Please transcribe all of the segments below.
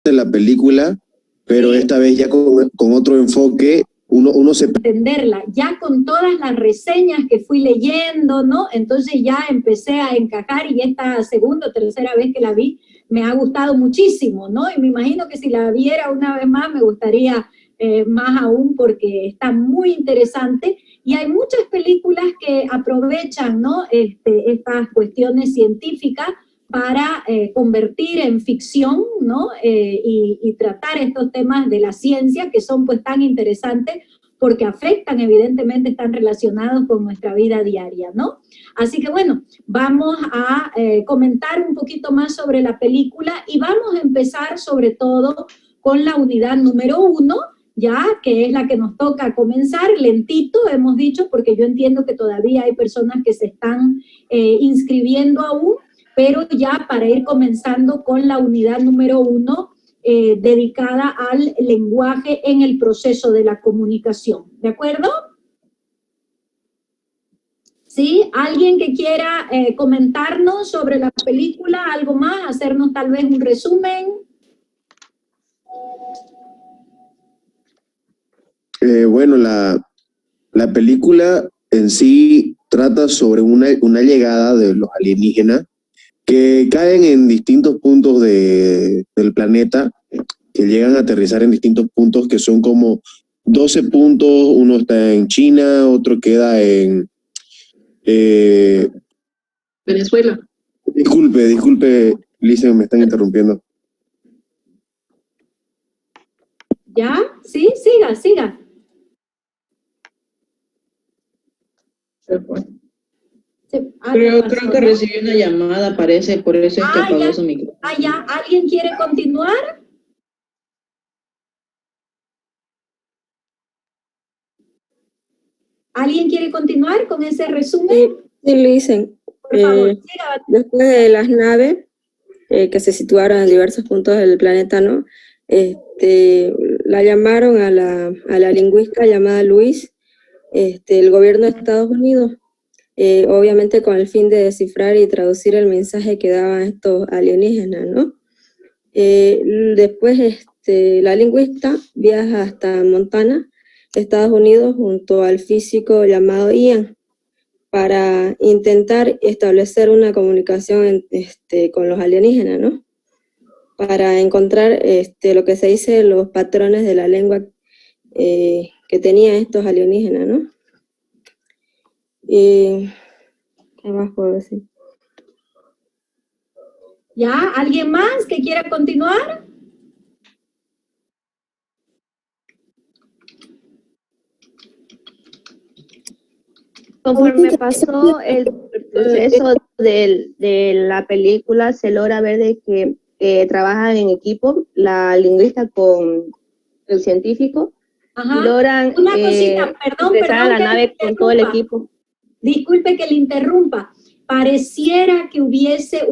de la película, pero esta vez ya con otro enfoque, uno se... Entenderla, ya con todas las reseñas que fui leyendo, ¿no? Entonces ya empecé a encajar y esta segunda o tercera vez que la vi me ha gustado muchísimo, ¿no? Y me imagino que si la viera una vez más me gustaría más aún porque está muy interesante y hay muchas películas que aprovechan, ¿no? Estas cuestiones científicas para convertir en ficción, ¿no? Y tratar estos temas de la ciencia que son pues tan interesantes porque afectan, evidentemente están relacionados con nuestra vida diaria, ¿no? Así que bueno, vamos a comentar un poquito más sobre la película y vamos a empezar sobre todo con la unidad número 1, ya que es la que nos toca comenzar, lentito hemos dicho, porque yo entiendo que todavía hay personas que se están inscribiendo aún, pero ya para ir comenzando con la unidad número 1, dedicada al lenguaje en el proceso de la comunicación. ¿De acuerdo? ¿Sí? ¿Alguien que quiera comentarnos sobre la película, algo más, hacernos tal vez un resumen? Bueno, la película en sí trata sobre una llegada de los alienígenas que caen en distintos puntos del planeta, que llegan a aterrizar en distintos puntos que son como 12 puntos, uno está en China, otro queda en... Venezuela. Disculpe, Lisa, me están interrumpiendo. ¿Ya? Sí, siga. Se fue. Creo que recibí una llamada, parece, por eso es que apagó su micrófono. Ya. ¿Alguien quiere continuar? ¿Alguien quiere continuar con ese resumen? Sí, lo dicen. Por favor, siga. Después de las naves que se situaron en diversos puntos del planeta, ¿no? La llamaron a la lingüista llamada Luis, el gobierno de Estados Unidos, obviamente con el fin de descifrar y traducir el mensaje que daban estos alienígenas, ¿no? Después la lingüista viaja hasta Montana, Estados Unidos, junto al físico llamado Ian, para intentar establecer una comunicación con los alienígenas, ¿no? Para encontrar lo que se dice los patrones de la lengua que tenían estos alienígenas, ¿no? Y ¿qué más puedo decir? ¿Ya? ¿Alguien más que quiera continuar? Conforme pasó el proceso de la película, se logra ver de que trabajan en equipo, la lingüista con el científico, y logran una cosita, perdón, a la nave con todo el equipo. Disculpe que le interrumpa. Pareciera que hubiese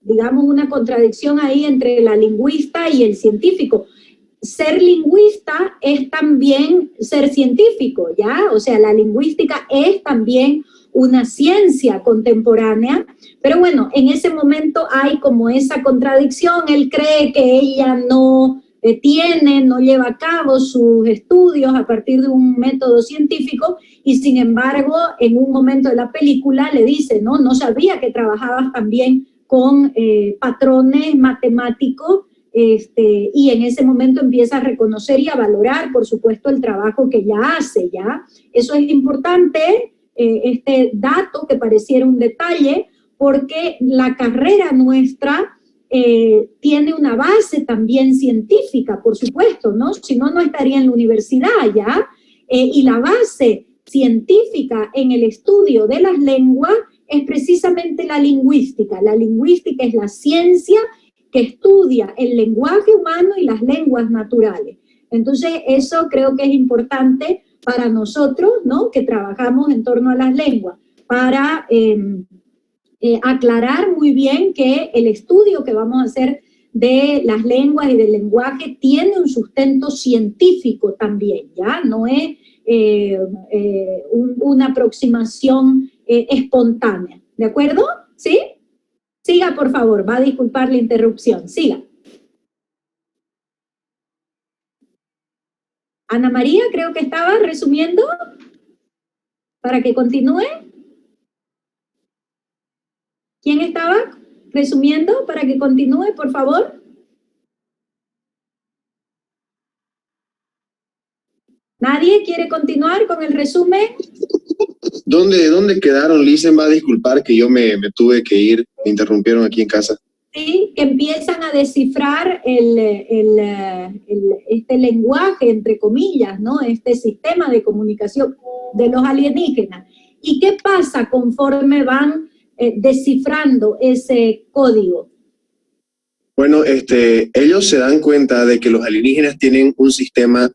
digamos, una contradicción ahí entre la lingüista y el científico. Ser lingüista es también ser científico, ¿ya? O sea, la lingüística es también una ciencia contemporánea, pero bueno, en ese momento hay como esa contradicción, él cree que ella no no lleva a cabo sus estudios a partir de un método científico y sin embargo en un momento de la película le dice, no sabía que trabajabas también con patrones matemáticos y en ese momento empieza a reconocer y a valorar, por supuesto, el trabajo que ella hace, ¿ya? Eso es importante, este dato que pareciera un detalle, porque la carrera nuestra tiene una base también científica, por supuesto, ¿no? Si no, no estaría en la universidad, ¿ya? Y la base científica en el estudio de las lenguas es precisamente la lingüística. La lingüística es la ciencia que estudia el lenguaje humano y las lenguas naturales. Entonces, eso creo que es importante para nosotros, ¿no? Que trabajamos en torno a las lenguas, para aclarar muy bien que el estudio que vamos a hacer de las lenguas y del lenguaje tiene un sustento científico también, ¿ya? No es una aproximación espontánea, ¿de acuerdo? ¿Sí? Siga, por favor, va a disculpar la interrupción. Siga. Ana María, creo que estaba resumiendo para que continúe. ¿Quién estaba resumiendo para que continúe, por favor? ¿Nadie quiere continuar con el resumen? ¿Dónde quedaron? Lisen va a disculpar que yo me tuve que ir, me interrumpieron aquí en casa. Sí, que empiezan a descifrar este lenguaje, entre comillas, ¿no? Este sistema de comunicación de los alienígenas. ¿Y qué pasa conforme van descifrando ese código? Bueno, ellos se dan cuenta de que los alienígenas tienen un sistema,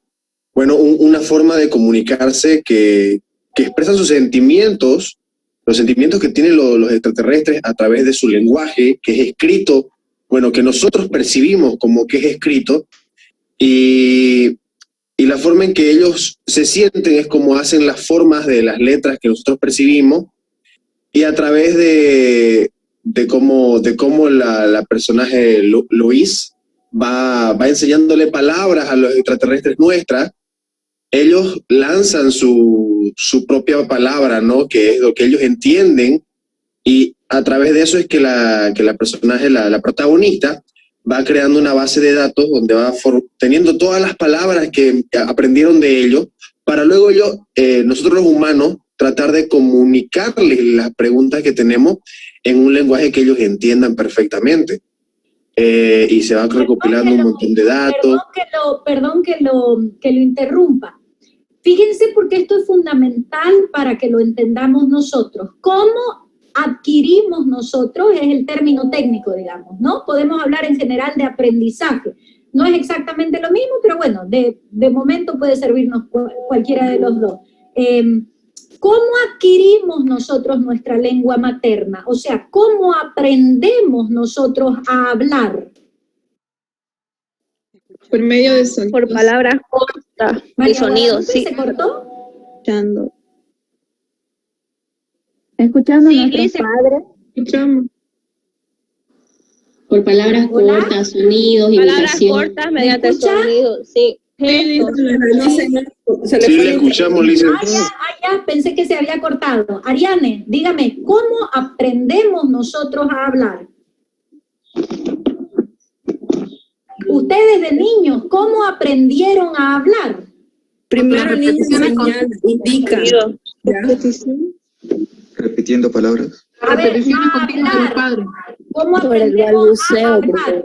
bueno, una forma de comunicarse que expresan sus sentimientos, los sentimientos que tienen los extraterrestres a través de su lenguaje, que es escrito, bueno, que nosotros percibimos como que es escrito, y la forma en que ellos se sienten es como hacen las formas de las letras que nosotros percibimos, y a través de cómo la personaje Luis va enseñándole palabras a los extraterrestres nuestras, ellos lanzan su propia palabra, ¿no? Que es lo que ellos entienden, y a través de eso es que la personaje, la protagonista, va creando una base de datos donde va teniendo todas las palabras que aprendieron de ellos, para luego ellos, nosotros los humanos, tratar de comunicarles las preguntas que tenemos en un lenguaje que ellos entiendan perfectamente. Y se va recopilando un montón de datos. Perdón que lo interrumpa. Fíjense porque esto es fundamental para que lo entendamos nosotros. ¿Cómo adquirimos nosotros? Es el término técnico, digamos, ¿no? Podemos hablar en general de aprendizaje. No es exactamente lo mismo, pero bueno, de momento puede servirnos cualquiera de los dos. ¿Cómo adquirimos nosotros nuestra lengua materna? O sea, ¿cómo aprendemos nosotros a hablar? Por medio de sonidos. Por palabras cortas, de sonidos, sí. ¿Se cortó? Escuchando. Escuchando a Sí, nuestros padres. Escuchamos. Por palabras cortas, sonidos, Palabras imitación. cortas mediante escucha? sonidos, sí. Sí, le escuchamos, Lisa. Ya, pensé que se había cortado. Ariane, dígame, ¿cómo aprendemos nosotros a hablar? Ustedes de niños, ¿cómo aprendieron a hablar? Primero el niño señala, indica. Repitiendo palabras. A ver, hablar. ¿Cómo Por el aprendemos a balbuceo, hablar?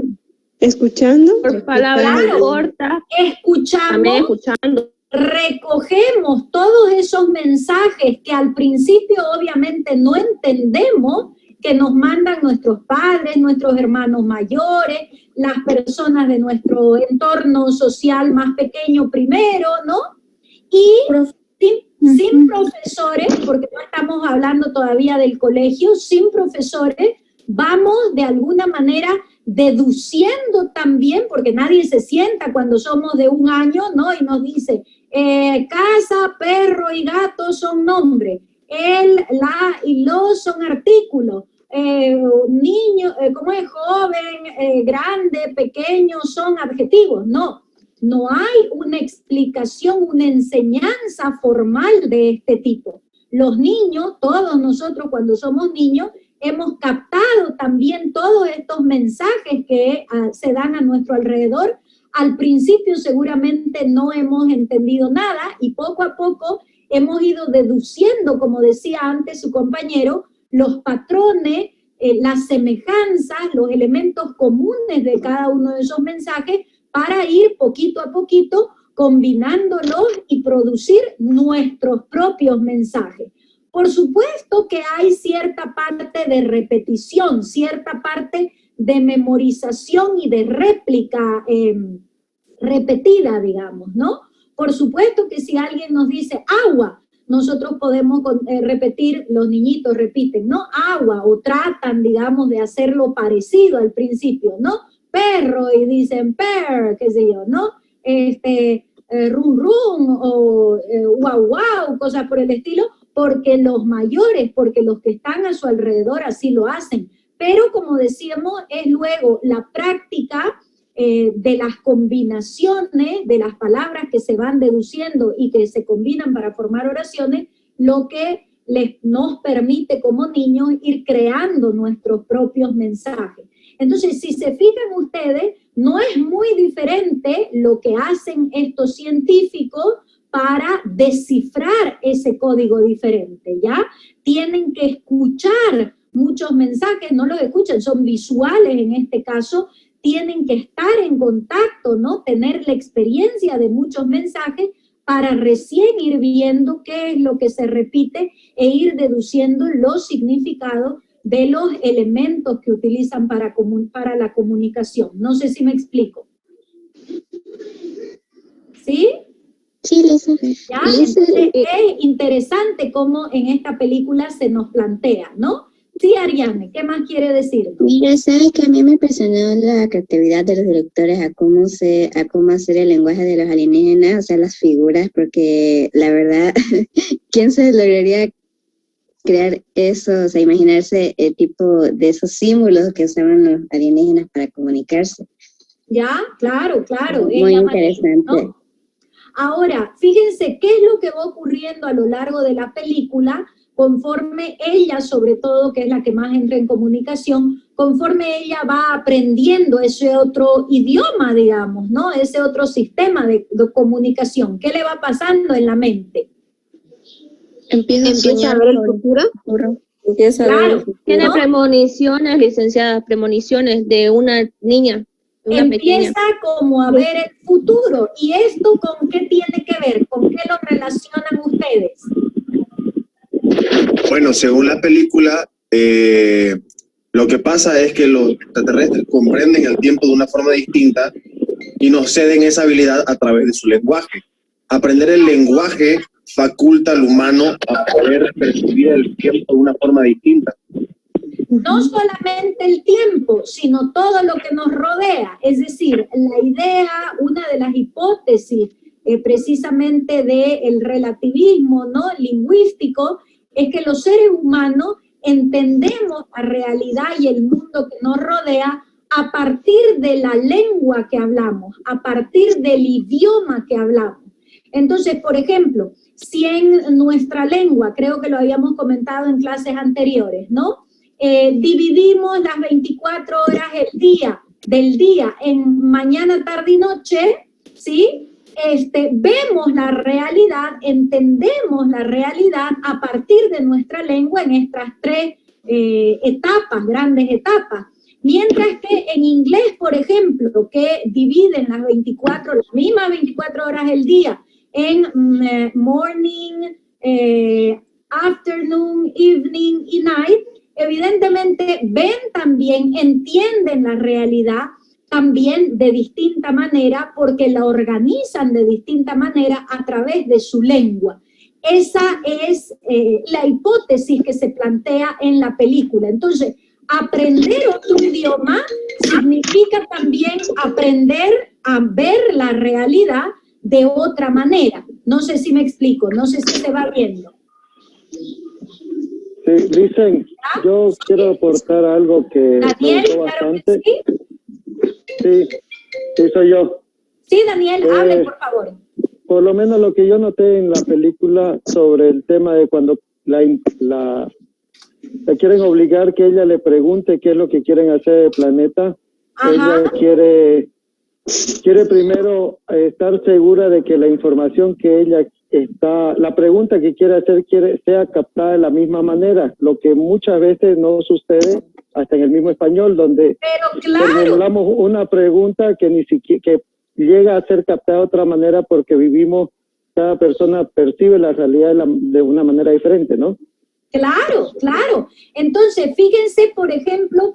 Escuchando. Por palabras Claro. cortas, Escuchamos, también escuchando. recogemos todos esos mensajes que al principio obviamente no entendemos, que nos mandan nuestros padres, nuestros hermanos mayores, las personas de nuestro entorno social más pequeño primero, ¿no? Y sin profesores, porque no estamos hablando todavía del colegio, sin profesores, vamos de alguna manera deduciendo también, porque nadie se sienta cuando somos de 1 año, ¿no? Y nos dice, casa, perro y gato son nombres, el, la y los son artículos, niño, ¿cómo es? Joven, grande, pequeño son adjetivos. No hay una explicación, una enseñanza formal de este tipo. Los niños, todos nosotros cuando somos niños, hemos captado también todos estos mensajes que se dan a nuestro alrededor. Al principio seguramente no hemos entendido nada y poco a poco hemos ido deduciendo, como decía antes su compañero, los patrones, las semejanzas, los elementos comunes de cada uno de esos mensajes para ir poquito a poquito combinándolos y producir nuestros propios mensajes. Por supuesto que hay cierta parte de repetición, cierta parte de memorización y de réplica repetida, digamos, ¿no? Por supuesto que si alguien nos dice agua, nosotros podemos repetir, los niñitos repiten, ¿no? Agua, o tratan, digamos, de hacerlo parecido al principio, ¿no? Perro, y dicen per, qué sé yo, ¿no? Rum rum, o guau guau, cosas por el estilo, porque los mayores, porque los que están a su alrededor así lo hacen. pero como decíamos, es luego la práctica de las combinaciones de las palabras que se van deduciendo y que se combinan para formar oraciones, lo que nos permite como niños ir creando nuestros propios mensajes. Entonces, si se fijan ustedes, no es muy diferente lo que hacen estos científicos para descifrar ese código diferente, ¿ya? Tienen que escuchar muchos mensajes, no los escuchan, son visuales en este caso, tienen que estar en contacto, ¿no? Tener la experiencia de muchos mensajes para recién ir viendo qué es lo que se repite e ir deduciendo los significados de los elementos que utilizan para la comunicación. No sé si me explico. ¿Sí? Sí, Lisa. ¿Ya? Entonces, es interesante cómo en esta película se nos plantea, ¿no? Sí, Ariane, ¿qué más quiere decir? Mira, sabes que a mí me impresionó la creatividad de los directores a cómo hacer el lenguaje de los alienígenas, o sea, las figuras, porque la verdad, ¿quién se lograría crear eso, o sea, imaginarse el tipo de esos símbolos que usaban los alienígenas para comunicarse? Ya, claro, claro. Muy interesante. ¿No? Ahora, fíjense qué es lo que va ocurriendo a lo largo de la película, conforme ella, sobre todo, que es la que más entra en comunicación, conforme ella va aprendiendo ese otro idioma, digamos, ¿no? Ese otro sistema de comunicación. ¿Qué le va pasando en la mente? Empieza a ver el futuro. Claro, Tiene ¿no? premoniciones, licenciadas, premoniciones de una niña. Empieza como a ver el futuro. ¿Y esto con qué tiene que ver? ¿Con qué lo relacionan ustedes? Bueno, según la película, lo que pasa es que los extraterrestres comprenden el tiempo de una forma distinta y nos ceden esa habilidad a través de su lenguaje. Aprender el lenguaje faculta al humano a poder percibir el tiempo de una forma distinta. No solamente el tiempo, sino todo lo que nos rodea. Es decir, la idea, una de las hipótesis precisamente del relativismo, ¿no?, lingüístico, es que los seres humanos entendemos la realidad y el mundo que nos rodea a partir de la lengua que hablamos, a partir del idioma que hablamos. Entonces, por ejemplo, si en nuestra lengua, creo que lo habíamos comentado en clases anteriores, ¿no?, dividimos las 24 horas del día en mañana, tarde y noche, ¿sí? Vemos la realidad, entendemos la realidad a partir de nuestra lengua en estas tres grandes etapas. Mientras que en inglés, por ejemplo, que dividen las mismas 24 horas del día en morning, afternoon, evening y night, evidentemente entienden la realidad también de distinta manera porque la organizan de distinta manera a través de su lengua. Esa es la hipótesis que se plantea en la película. Entonces, aprender otro idioma significa también aprender a ver la realidad de otra manera. No sé si me explico, no sé si se va viendo. Sí, dicen, yo quiero aportar algo que Daniel, me gustó claro bastante. que sí. Sí, soy yo. Sí, Daniel, hable, por favor. Por lo menos lo que yo noté en la película sobre el tema de cuando la quieren obligar que ella le pregunte qué es lo que quieren hacer del planeta. Ajá. Ella quiere primero estar segura de que la información que ella la pregunta que quiere hacer sea captada de la misma manera, lo que muchas veces no sucede hasta en el mismo español, donde formulamos una pregunta que ni siquiera que llega a ser captada de otra manera porque cada persona percibe la realidad de una manera diferente, ¿no? Claro, claro. Entonces, fíjense, por ejemplo,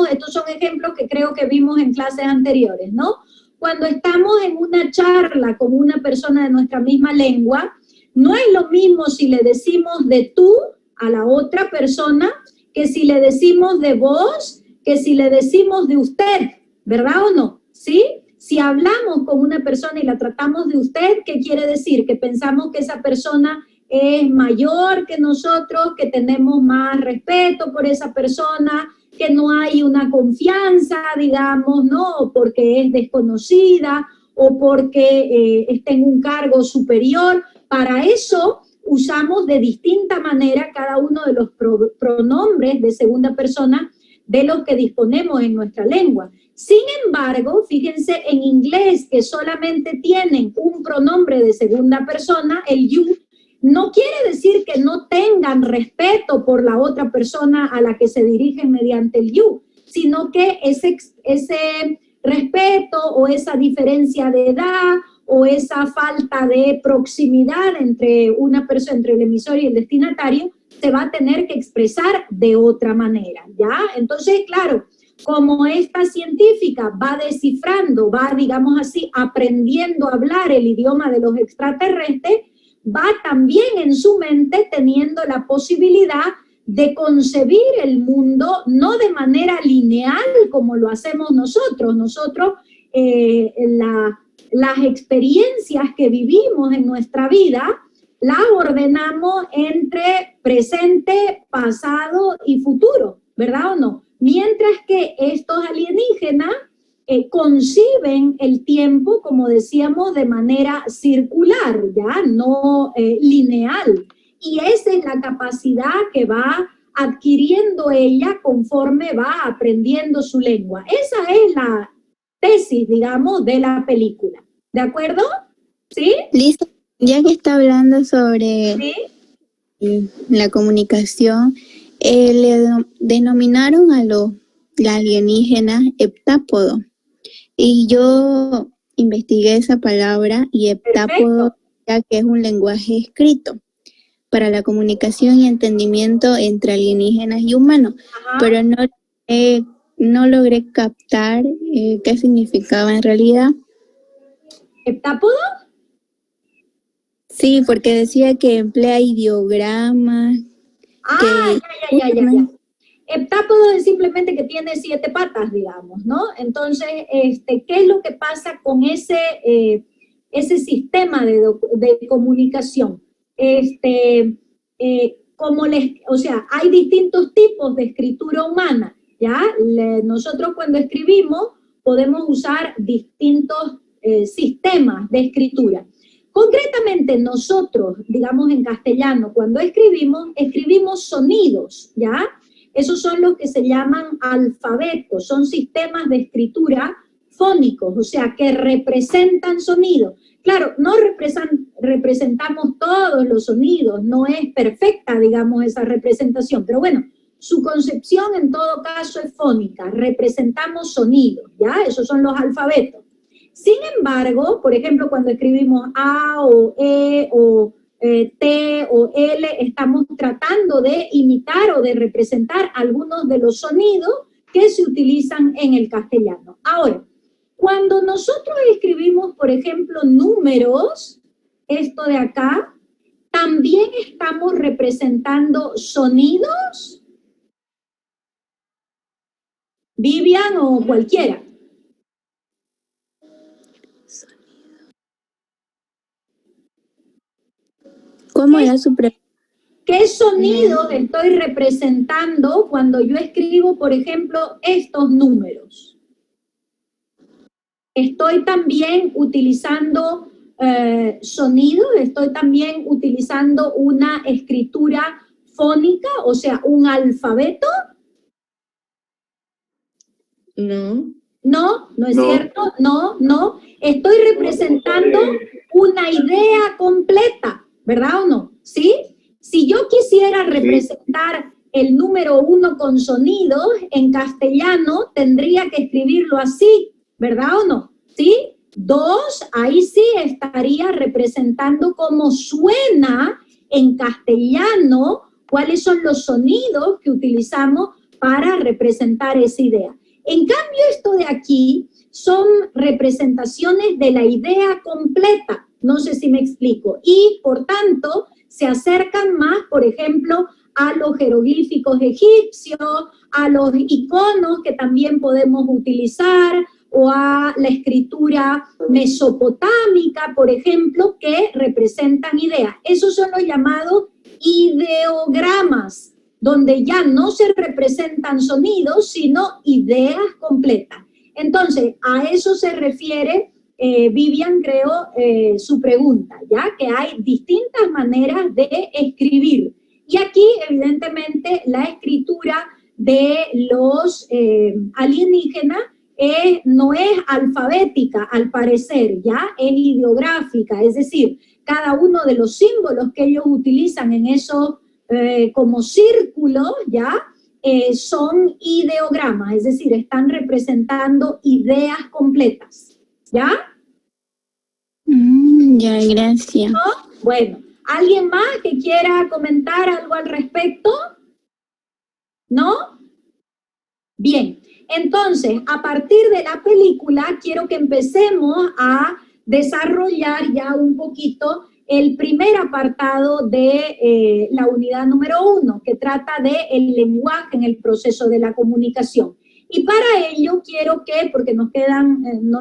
estos son ejemplos que creo que vimos en clases anteriores, ¿no? Cuando estamos en una charla con una persona de nuestra misma lengua, no es lo mismo si le decimos de tú a la otra persona que si le decimos de vos, que si le decimos de usted, ¿verdad o no? ¿Sí? Si hablamos con una persona y la tratamos de usted, ¿qué quiere decir? Que pensamos que esa persona es mayor que nosotros, que tenemos más respeto por esa persona, que no hay una confianza, digamos, ¿no? O porque es desconocida o porque está en un cargo superior. Para eso usamos de distinta manera cada uno de los pronombres de segunda persona de los que disponemos en nuestra lengua. Sin embargo, fíjense, en inglés, que solamente tienen un pronombre de segunda persona, el you, no quiere decir que no tengan respeto por la otra persona a la que se dirigen mediante el you, sino que ese respeto o esa diferencia de edad o esa falta de proximidad entre una persona, entre el emisor y el destinatario, se va a tener que expresar de otra manera, ¿ya? Entonces, claro, como esta científica va descifrando, va, digamos así, aprendiendo a hablar el idioma de los extraterrestres, va también en su mente teniendo la posibilidad de concebir el mundo no de manera lineal como lo hacemos nosotros. Nosotros, las experiencias que vivimos en nuestra vida, las ordenamos entre presente, pasado y futuro, ¿verdad o no? Mientras que estos alienígenas conciben el tiempo, como decíamos, de manera circular, ¿ya? No lineal. Y esa es la capacidad que va adquiriendo ella conforme va aprendiendo su lengua. Esa es la tesis, digamos, de la película. ¿De acuerdo? ¿Sí? Listo. Ya que está hablando sobre ¿Sí? la comunicación, le denominaron a los alienígenas heptápodo. Y yo investigué esa palabra y heptápodo, ya que es un lenguaje escrito para la comunicación y entendimiento entre alienígenas y humanos. Ajá. Pero no logré captar qué significaba en realidad. ¿Heptápodo? Sí, porque decía que emplea ideogramas. Ya. Heptápodo es simplemente que tiene 7 patas, digamos, ¿no? Entonces, ¿qué es lo que pasa con ese sistema de comunicación? O sea, hay distintos tipos de escritura humana, ¿ya? Nosotros cuando escribimos podemos usar distintos sistemas de escritura. Concretamente nosotros, digamos en castellano, cuando escribimos sonidos, ¿ya? Esos son los que se llaman alfabetos, son sistemas de escritura fónicos, o sea, que representan sonidos. Claro, no representamos todos los sonidos, no es perfecta, digamos, esa representación, pero bueno, su concepción en todo caso es fónica, representamos sonidos, ¿ya? Esos son los alfabetos. Sin embargo, por ejemplo, cuando escribimos A o E o T o L, estamos tratando de imitar o de representar algunos de los sonidos que se utilizan en el castellano. Ahora, cuando nosotros escribimos, por ejemplo, números, esto de acá, también estamos representando sonidos. Vivian o cualquiera. ¿Cómo era su pregunta? ¿Qué sonido estoy representando cuando yo escribo, por ejemplo, estos números? Estoy también utilizando sonidos, estoy también utilizando una escritura fónica, o sea, un alfabeto. No. No es cierto, no. Estoy representando una idea completa, ¿verdad o no? ¿Sí? Si yo quisiera representar el número 1 con sonidos, en castellano tendría que escribirlo así, ¿verdad o no? ¿Sí? 2, ahí sí estaría representando cómo suena en castellano, cuáles son los sonidos que utilizamos para representar esa idea. En cambio, esto de aquí son representaciones de la idea completa, no sé si me explico, y por tanto se acercan más, por ejemplo, a los jeroglíficos egipcios, a los iconos que también podemos utilizar, o a la escritura mesopotámica, por ejemplo, que representan ideas. Esos son los llamados ideogramas, donde ya no se representan sonidos, sino ideas completas. Entonces, a eso se refiere, Vivian, creo, su pregunta, ¿ya? Que hay distintas maneras de escribir. Y aquí, evidentemente, la escritura de los alienígenas no es alfabética, al parecer, ¿ya? Es ideográfica, es decir, cada uno de los símbolos que ellos utilizan en esos como círculos, ¿ya? Son ideogramas, es decir, están representando ideas completas, ¿ya? Ya, gracias. ¿No? Bueno, ¿alguien más que quiera comentar algo al respecto? ¿No? Bien, entonces, a partir de la película, quiero que empecemos a desarrollar ya un poquito el primer apartado de la unidad número 1, que trata del lenguaje en el proceso de la comunicación. Y para ello quiero que, porque no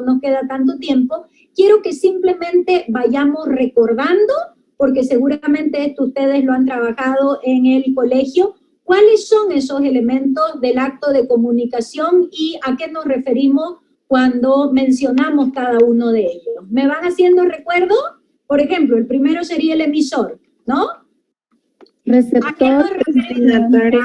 nos queda tanto tiempo, quiero que simplemente vayamos recordando, porque seguramente esto ustedes lo han trabajado en el colegio, cuáles son esos elementos del acto de comunicación y a qué nos referimos cuando mencionamos cada uno de ellos. ¿Me van haciendo recuerdo? Por ejemplo, el primero sería el emisor, ¿no? Receptor, destinatario.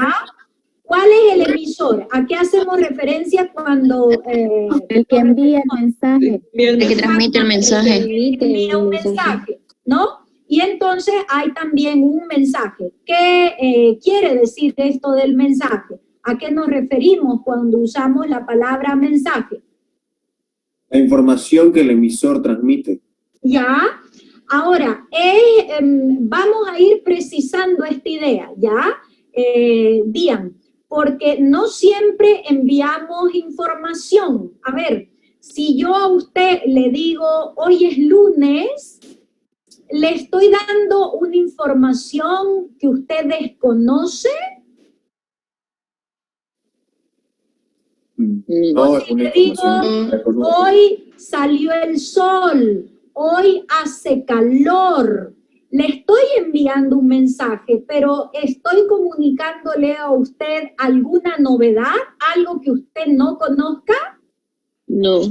¿Cuál es el emisor? ¿A qué hacemos referencia cuando... el que envía el mensaje. El que transmite el mensaje. Envía un mensaje, ¿no? Y entonces hay también un mensaje. ¿Qué quiere decir esto del mensaje? ¿A qué nos referimos cuando usamos la palabra mensaje? La información que el emisor transmite. Ya. Ahora, vamos a ir precisando esta idea, ¿ya? Dian, porque no siempre enviamos información. A ver, si yo a usted le digo, hoy es lunes, ¿le estoy dando una información que usted desconoce? No, es una información. Hoy salió el sol, hoy hace calor. Le estoy enviando un mensaje, pero estoy comunicándole a usted alguna novedad, algo que usted no conozca. No.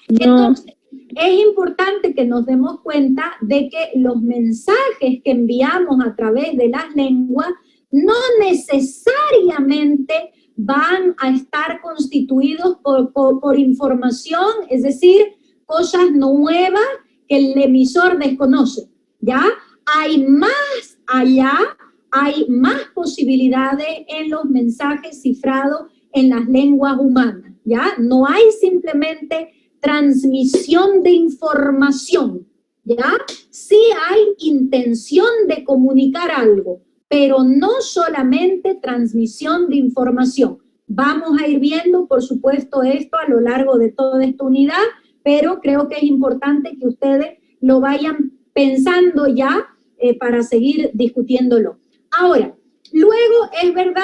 Entonces, es importante que nos demos cuenta de que los mensajes que enviamos a través de las lenguas no necesariamente van a estar constituidos por información, es decir, cosas nuevas que el emisor desconoce, ¿ya? Hay más allá, hay más posibilidades en los mensajes cifrados en las lenguas humanas, ¿ya? No hay simplemente transmisión de información, ¿ya? Sí hay intención de comunicar algo, pero no solamente transmisión de información. Vamos a ir viendo, por supuesto, esto a lo largo de toda esta unidad, pero creo que es importante que ustedes lo vayan pensando ya para seguir discutiéndolo. Ahora, luego es verdad,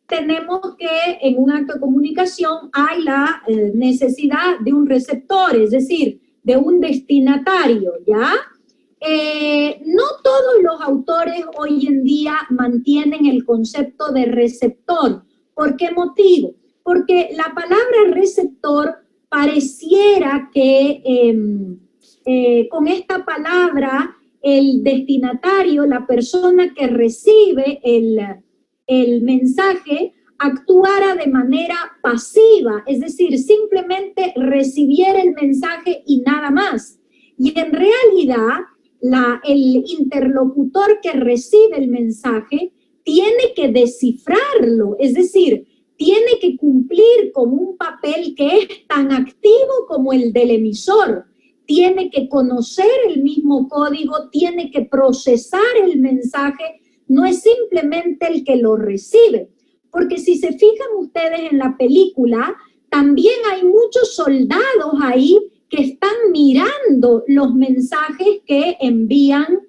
tenemos que en un acto de comunicación hay la necesidad de un receptor, es decir, de un destinatario, ¿ya? No todos los autores hoy en día mantienen el concepto de receptor. ¿Por qué motivo? Porque la palabra receptor pareciera que con esta palabra el destinatario, la persona que recibe el mensaje, actuara de manera pasiva, es decir, simplemente recibiera el mensaje y nada más. Y en realidad, el interlocutor que recibe el mensaje tiene que descifrarlo, es decir, tiene que cumplir con un papel que es tan activo como el del emisor. Tiene que conocer el mismo código, tiene que procesar el mensaje, no es simplemente el que lo recibe. Porque si se fijan ustedes en la película, también hay muchos soldados ahí que están mirando los mensajes que envían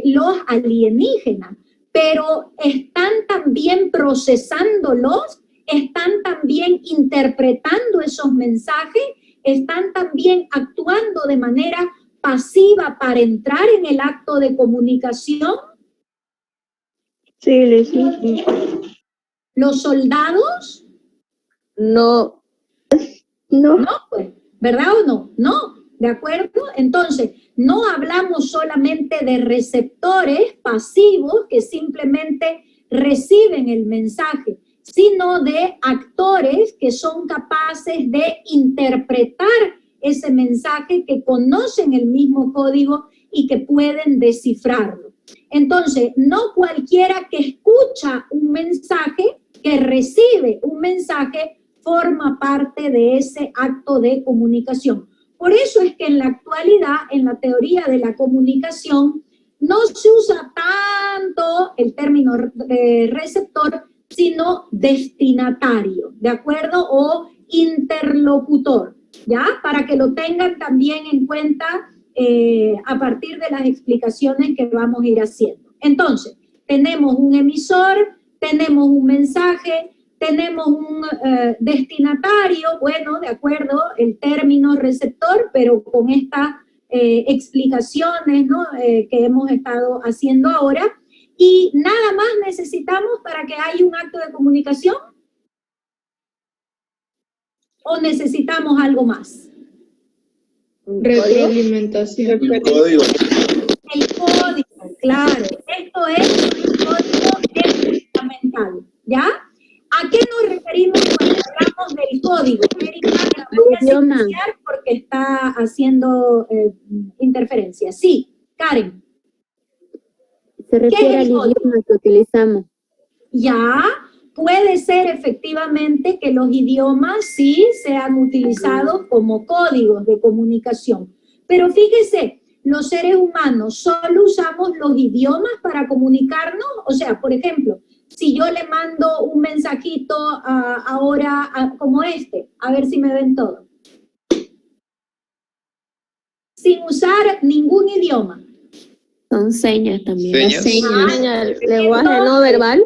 los alienígenas, pero están también procesándolos están también interpretando esos mensajes, están también actuando de manera pasiva para entrar en el acto de comunicación. Sí, sí. ¿Los soldados? No. No. No, pues, ¿verdad o no? No, ¿de acuerdo? Entonces, no hablamos solamente de receptores pasivos que simplemente reciben el mensaje, sino de actores que son capaces de interpretar ese mensaje, que conocen el mismo código y que pueden descifrarlo. Entonces, no cualquiera que escucha un mensaje, que recibe un mensaje, forma parte de ese acto de comunicación. Por eso es que en la actualidad, en la teoría de la comunicación, no se usa tanto el término receptor, sino destinatario, ¿de acuerdo? O interlocutor, ¿ya? Para que lo tengan también en cuenta a partir de las explicaciones que vamos a ir haciendo. Entonces, tenemos un emisor, tenemos un mensaje, tenemos un destinatario, bueno, de acuerdo, el término receptor, pero con estas explicaciones, ¿no? Que hemos estado haciendo ahora. Y nada más necesitamos para que haya un acto de comunicación. ¿O necesitamos algo más? Retroalimentación. El código. El código, claro. Esto es un código fundamental, ¿ya? ¿A qué nos referimos cuando hablamos del código? Erika, voy a silenciar porque está haciendo interferencia. Sí, Karen. Se refiere al idioma que utilizamos. Ya, puede ser efectivamente que los idiomas sí sean utilizados como códigos de comunicación. Pero fíjese, los seres humanos solo usamos los idiomas para comunicarnos. O sea, por ejemplo, si yo le mando un mensajito ahora como este, a ver si me ven todo, sin usar ningún idioma. Son señas también. Señas, lenguaje no verbal.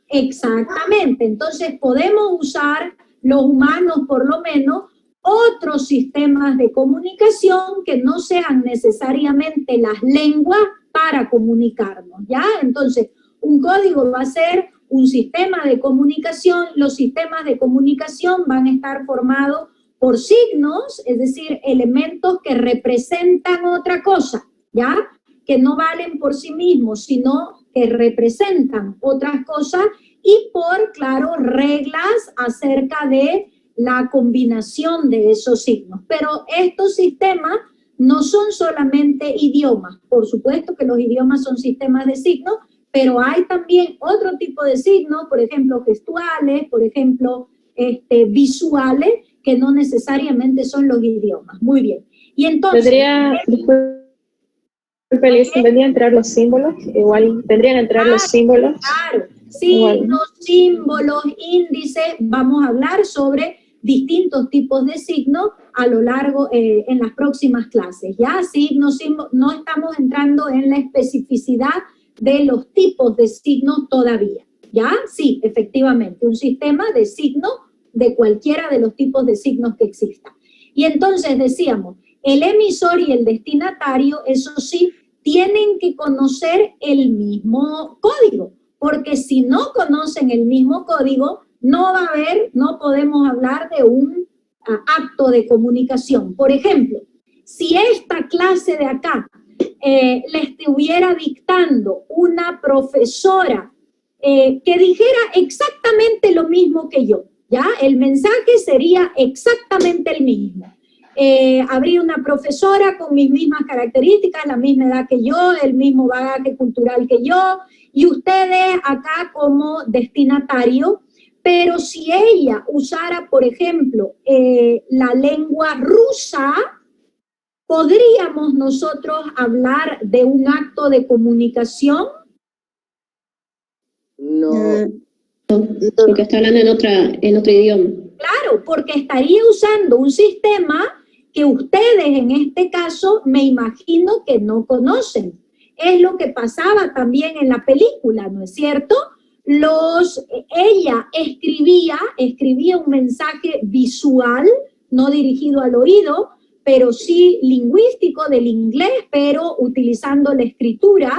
Exactamente, entonces podemos usar los humanos por lo menos otros sistemas de comunicación que no sean necesariamente las lenguas para comunicarnos, ¿ya? Entonces, un código va a ser un sistema de comunicación. Los sistemas de comunicación van a estar formados por signos, es decir, elementos que representan otra cosa, ¿ya? Que no valen por sí mismos, sino que representan otras cosas, y por, claro, reglas acerca de la combinación de esos signos. Pero estos sistemas no son solamente idiomas. Por supuesto que los idiomas son sistemas de signos, pero hay también otro tipo de signos, por ejemplo, gestuales, por ejemplo, visuales, que no necesariamente son los idiomas. Muy bien. Y entonces... ¿Tendrían que entrar los símbolos? Igual, ¿tendrían que entrar los símbolos? Claro, signos, símbolos, índices. Vamos a hablar sobre distintos tipos de signos a lo largo, en las próximas clases, ¿ya? Signos, símbolos, no estamos entrando en la especificidad de los tipos de signos todavía, ¿ya? Sí, efectivamente, un sistema de signos de cualquiera de los tipos de signos que existan. Y entonces decíamos, el emisor y el destinatario, eso sí, tienen que conocer el mismo código, porque si no conocen el mismo código, no va a haber, no podemos hablar de un acto de comunicación. Por ejemplo, si esta clase de acá le estuviera dictando una profesora que dijera exactamente lo mismo que yo, ¿ya? El mensaje sería exactamente el mismo. Habría una profesora con mis mismas características, la misma edad que yo, el mismo bagaje cultural que yo, y ustedes acá como destinatario. Pero si ella usara, por ejemplo, la lengua rusa, ¿podríamos nosotros hablar de un acto de comunicación? No. Porque está hablando en otro idioma. Claro, porque estaría usando un sistema que ustedes en este caso me imagino que no conocen. Es lo que pasaba también en la película, ¿no es cierto? ella escribía un mensaje visual, no dirigido al oído, pero sí lingüístico del inglés, pero utilizando la escritura,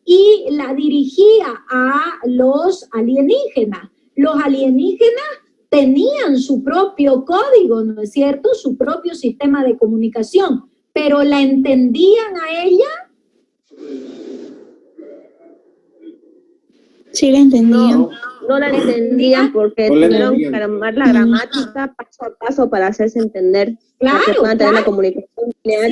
y la dirigía a los alienígenas. Los alienígenas tenían su propio código, ¿no es cierto? Su propio sistema de comunicación, pero ¿la entendían a ella? Sí, la entendía. No la entendían porque tuvieron que armar la gramática paso a paso para hacerse entender. Claro, para que puedan tener una comunicación clara.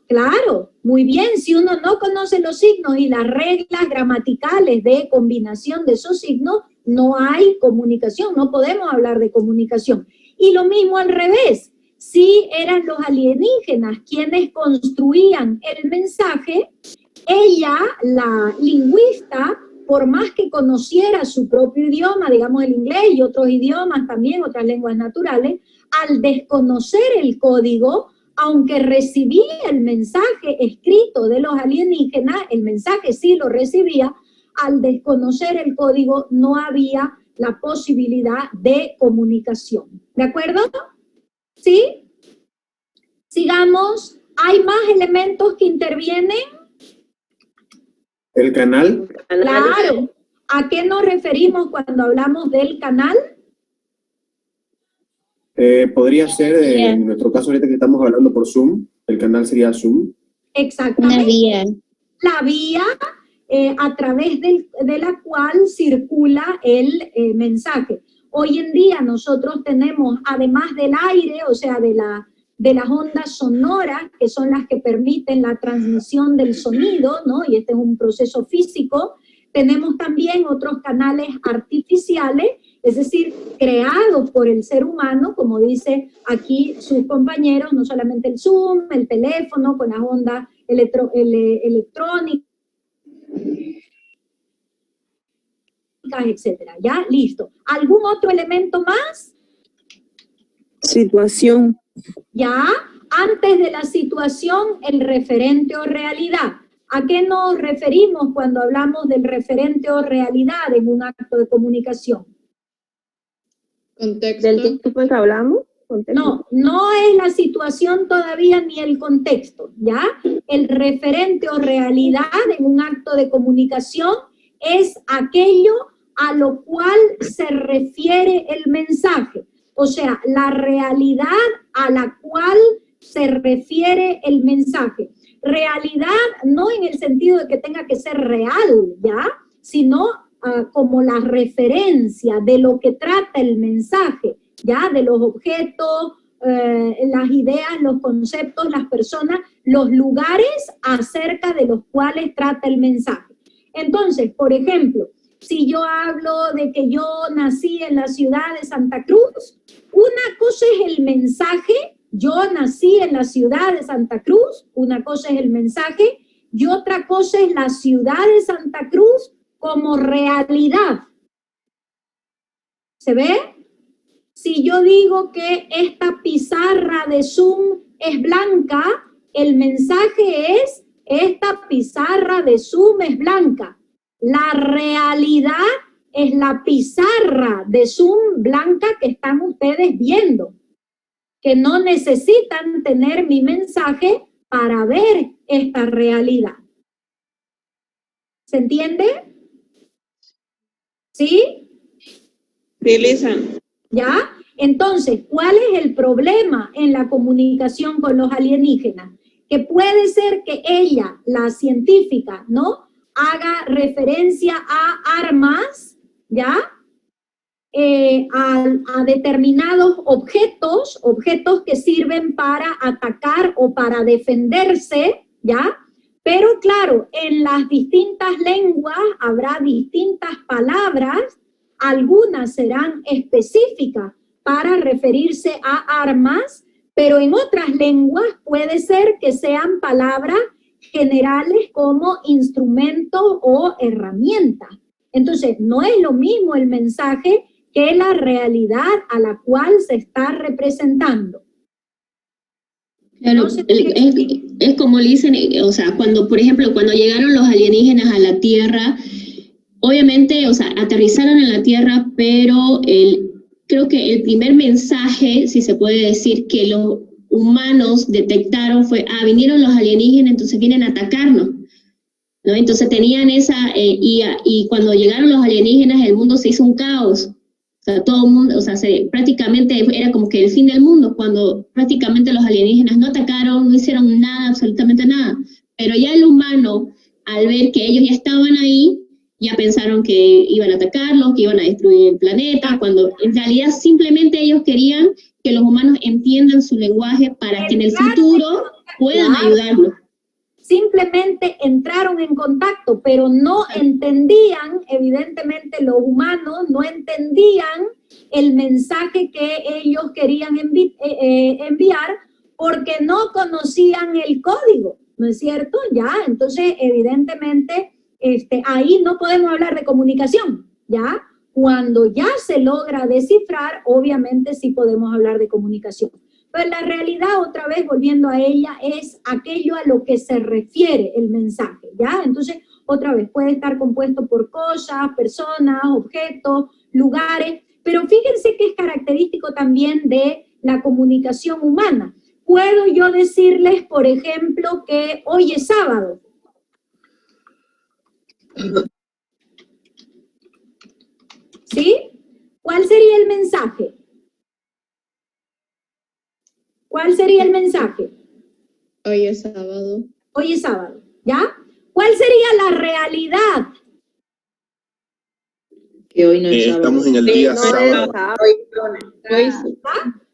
Claro, muy bien, si uno no conoce los signos y las reglas gramaticales de combinación de esos signos, no hay comunicación, no podemos hablar de comunicación. Y lo mismo al revés, si eran los alienígenas quienes construían el mensaje, ella, la lingüista, por más que conociera su propio idioma, digamos el inglés y otros idiomas también, otras lenguas naturales, al desconocer el código, aunque recibía el mensaje escrito de los alienígenas, el mensaje sí lo recibía, al desconocer el código no había la posibilidad de comunicación. ¿De acuerdo? ¿Sí? Sigamos. ¿Hay más elementos que intervienen? ¿El canal? Claro. ¿A qué nos referimos cuando hablamos del canal? Podría ser, en nuestro caso ahorita que estamos hablando por Zoom, el canal sería Zoom. Exactamente. Una vía. La vía a través de la cual circula el mensaje. Hoy en día nosotros tenemos, además del aire, o sea, de las ondas sonoras, que son las que permiten la transmisión del sonido, ¿no? Y este es un proceso físico, tenemos también otros canales artificiales, es decir, creados por el ser humano, como dice aquí sus compañeros, no solamente el Zoom, el teléfono con las ondas electrónicas, etcétera. ¿Ya? Listo. ¿Algún otro elemento más? Situación. Ya, antes de la situación, el referente o realidad. ¿A qué nos referimos cuando hablamos del referente o realidad en un acto de comunicación? Contexto. ¿Del tiempo en que hablamos? ¿Contexto? No es la situación todavía ni el contexto, ¿ya? El referente o realidad en un acto de comunicación es aquello a lo cual se refiere el mensaje. O sea, la realidad a la cual se refiere el mensaje. Realidad no en el sentido de que tenga que ser real, ¿ya? Sino como la referencia de lo que trata el mensaje, ¿ya? De los objetos, las ideas, los conceptos, las personas, los lugares acerca de los cuales trata el mensaje. Entonces, por ejemplo, si yo hablo de que yo nací en la ciudad de Santa Cruz, una cosa es el mensaje, yo nací en la ciudad de Santa Cruz, una cosa es el mensaje, y otra cosa es la ciudad de Santa Cruz como realidad. ¿Se ve? Si yo digo que esta pizarra de Zoom es blanca, el mensaje es, esta pizarra de Zoom es blanca. La realidad es la pizarra de Zoom blanca que están ustedes viendo, que no necesitan tener mi mensaje para ver esta realidad. ¿Se entiende? ¿Sí? Sí, Lisa. ¿Ya? Entonces, ¿cuál es el problema en la comunicación con los alienígenas? Que puede ser que ella, la científica, ¿no?, haga referencia a armas, ¿ya? A determinados objetos que sirven para atacar o para defenderse, ¿ya? Pero claro, en las distintas lenguas habrá distintas palabras, algunas serán específicas para referirse a armas, pero en otras lenguas puede ser que sean palabras generales como instrumento o herramienta. Entonces, no es lo mismo el mensaje que la realidad a la cual se está representando. Claro, es como le dicen, o sea, cuando, por ejemplo, cuando llegaron los alienígenas a la Tierra, obviamente, o sea, aterrizaron en la Tierra, pero creo que el primer mensaje, si se puede decir, que los humanos detectaron fue, vinieron los alienígenas, entonces vienen a atacarnos, ¿no? Entonces tenían y cuando llegaron los alienígenas, el mundo se hizo un caos. O sea, todo el mundo, o sea, prácticamente era como que el fin del mundo, cuando prácticamente los alienígenas no atacaron, no hicieron nada, absolutamente nada. Pero ya el humano, al ver que ellos ya estaban ahí, ya pensaron que iban a atacarlos, que iban a destruir el planeta, cuando en realidad simplemente ellos querían que los humanos entiendan su lenguaje para que en el futuro puedan ayudarlos. Simplemente entraron en contacto, pero no entendían, evidentemente los humanos no entendían el mensaje que ellos querían enviar porque no conocían el código, ¿no es cierto? Ya, entonces evidentemente ahí no podemos hablar de comunicación, ¿ya? Cuando ya se logra descifrar, obviamente sí podemos hablar de comunicación. Pero la realidad, otra vez volviendo a ella, es aquello a lo que se refiere el mensaje, ¿ya? Entonces, otra vez, puede estar compuesto por cosas, personas, objetos, lugares, pero fíjense que es característico también de la comunicación humana. Puedo yo decirles, por ejemplo, que hoy es sábado. ¿Sí? ¿Cuál sería el mensaje? ¿Cuál sería el mensaje? Hoy es sábado. Hoy es sábado, ¿ya? ¿Cuál sería la realidad? Que hoy no es sábado. Estamos en el día sábado.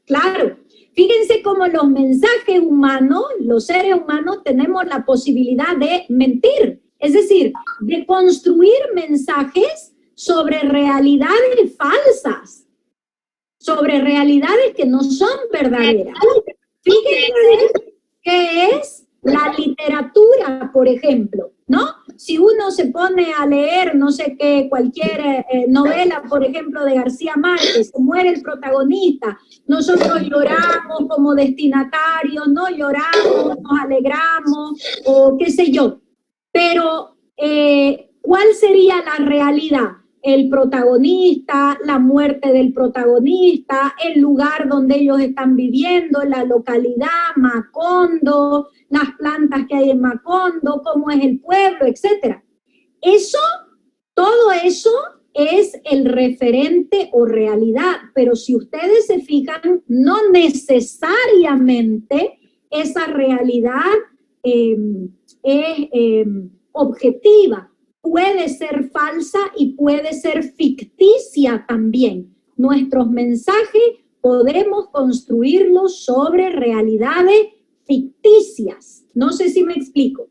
Claro. Fíjense cómo los mensajes humanos, los seres humanos, tenemos la posibilidad de mentir. Es decir, de construir mensajes sobre realidades falsas, sobre realidades que no son verdaderas. Fíjense que es la literatura, por ejemplo, ¿no? Si uno se pone a leer, no sé qué, cualquier novela, por ejemplo, de García Márquez, se muere el protagonista, nosotros lloramos como destinatarios, no lloramos, nos alegramos, o qué sé yo. Pero, ¿cuál sería la realidad? El protagonista, la muerte del protagonista, el lugar donde ellos están viviendo, la localidad, Macondo, las plantas que hay en Macondo, cómo es el pueblo, etc. Eso, todo eso es el referente o realidad, pero si ustedes se fijan, no necesariamente esa realidad es objetiva. Puede ser falsa y puede ser ficticia también. Nuestros mensajes podemos construirlos sobre realidades ficticias. No sé si me explico.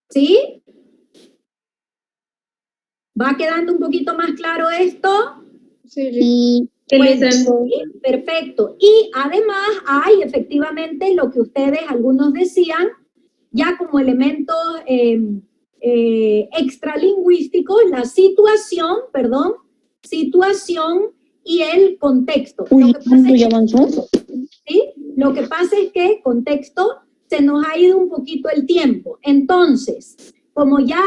¿Sí? ¿Va quedando un poquito más claro esto? Sí. Bueno, sí, perfecto. Y además hay efectivamente lo que ustedes, algunos decían, ya como elementos extralingüísticos, la situación y el contexto. Lo que pasa es que contexto se nos ha ido un poquito el tiempo. Entonces, como ya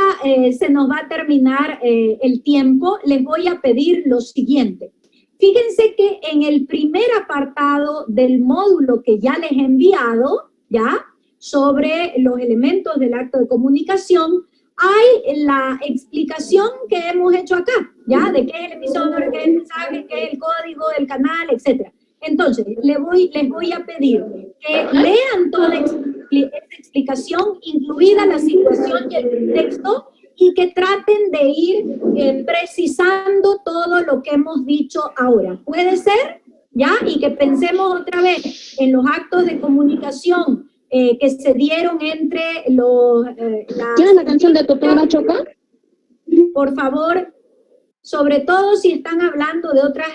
se nos va a terminar el tiempo, les voy a pedir lo siguiente. Fíjense que en el primer apartado del módulo que ya les he enviado, ¿ya?, sobre los elementos del acto de comunicación, hay la explicación que hemos hecho acá, ¿ya? De qué es el emisor, qué es el mensaje, qué es el código del canal, etc. Entonces, les voy a pedir que lean toda esta explicación, incluida la situación y el contexto, y que traten de ir precisando todo lo que hemos dicho ahora. ¿Puede ser? ¿Ya? Y que pensemos otra vez en los actos de comunicación que se dieron entre los... ¿Tienes la canción de Totó Choca? Por favor, sobre todo si están hablando de otras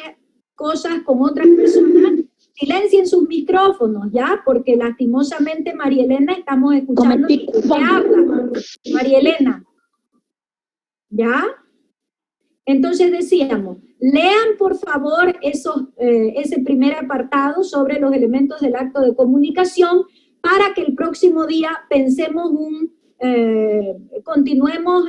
cosas con otras personas, silencien sus micrófonos, ¿ya? Porque lastimosamente, María Elena, estamos escuchando que habla. María Elena, ¿ya? Entonces decíamos, lean por favor ese primer apartado sobre los elementos del acto de comunicación, para que el próximo día pensemos continuemos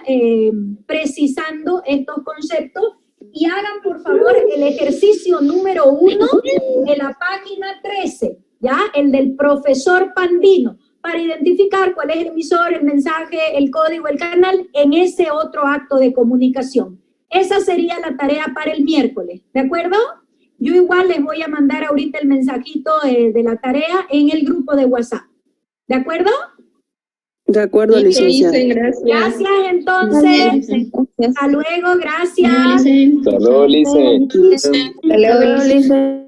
precisando estos conceptos y hagan por favor el ejercicio número 1 de la página 13, ¿ya? El del profesor Pandino, para identificar cuál es el emisor, el mensaje, el código, el canal en ese otro acto de comunicación. Esa sería la tarea para el miércoles, ¿de acuerdo? Yo igual les voy a mandar ahorita el mensajito de la tarea en el grupo de WhatsApp, ¿de acuerdo? De acuerdo, licenciada. Gracias, entonces. Hasta luego, gracias. Hasta luego, Lice. Hasta luego, Lice.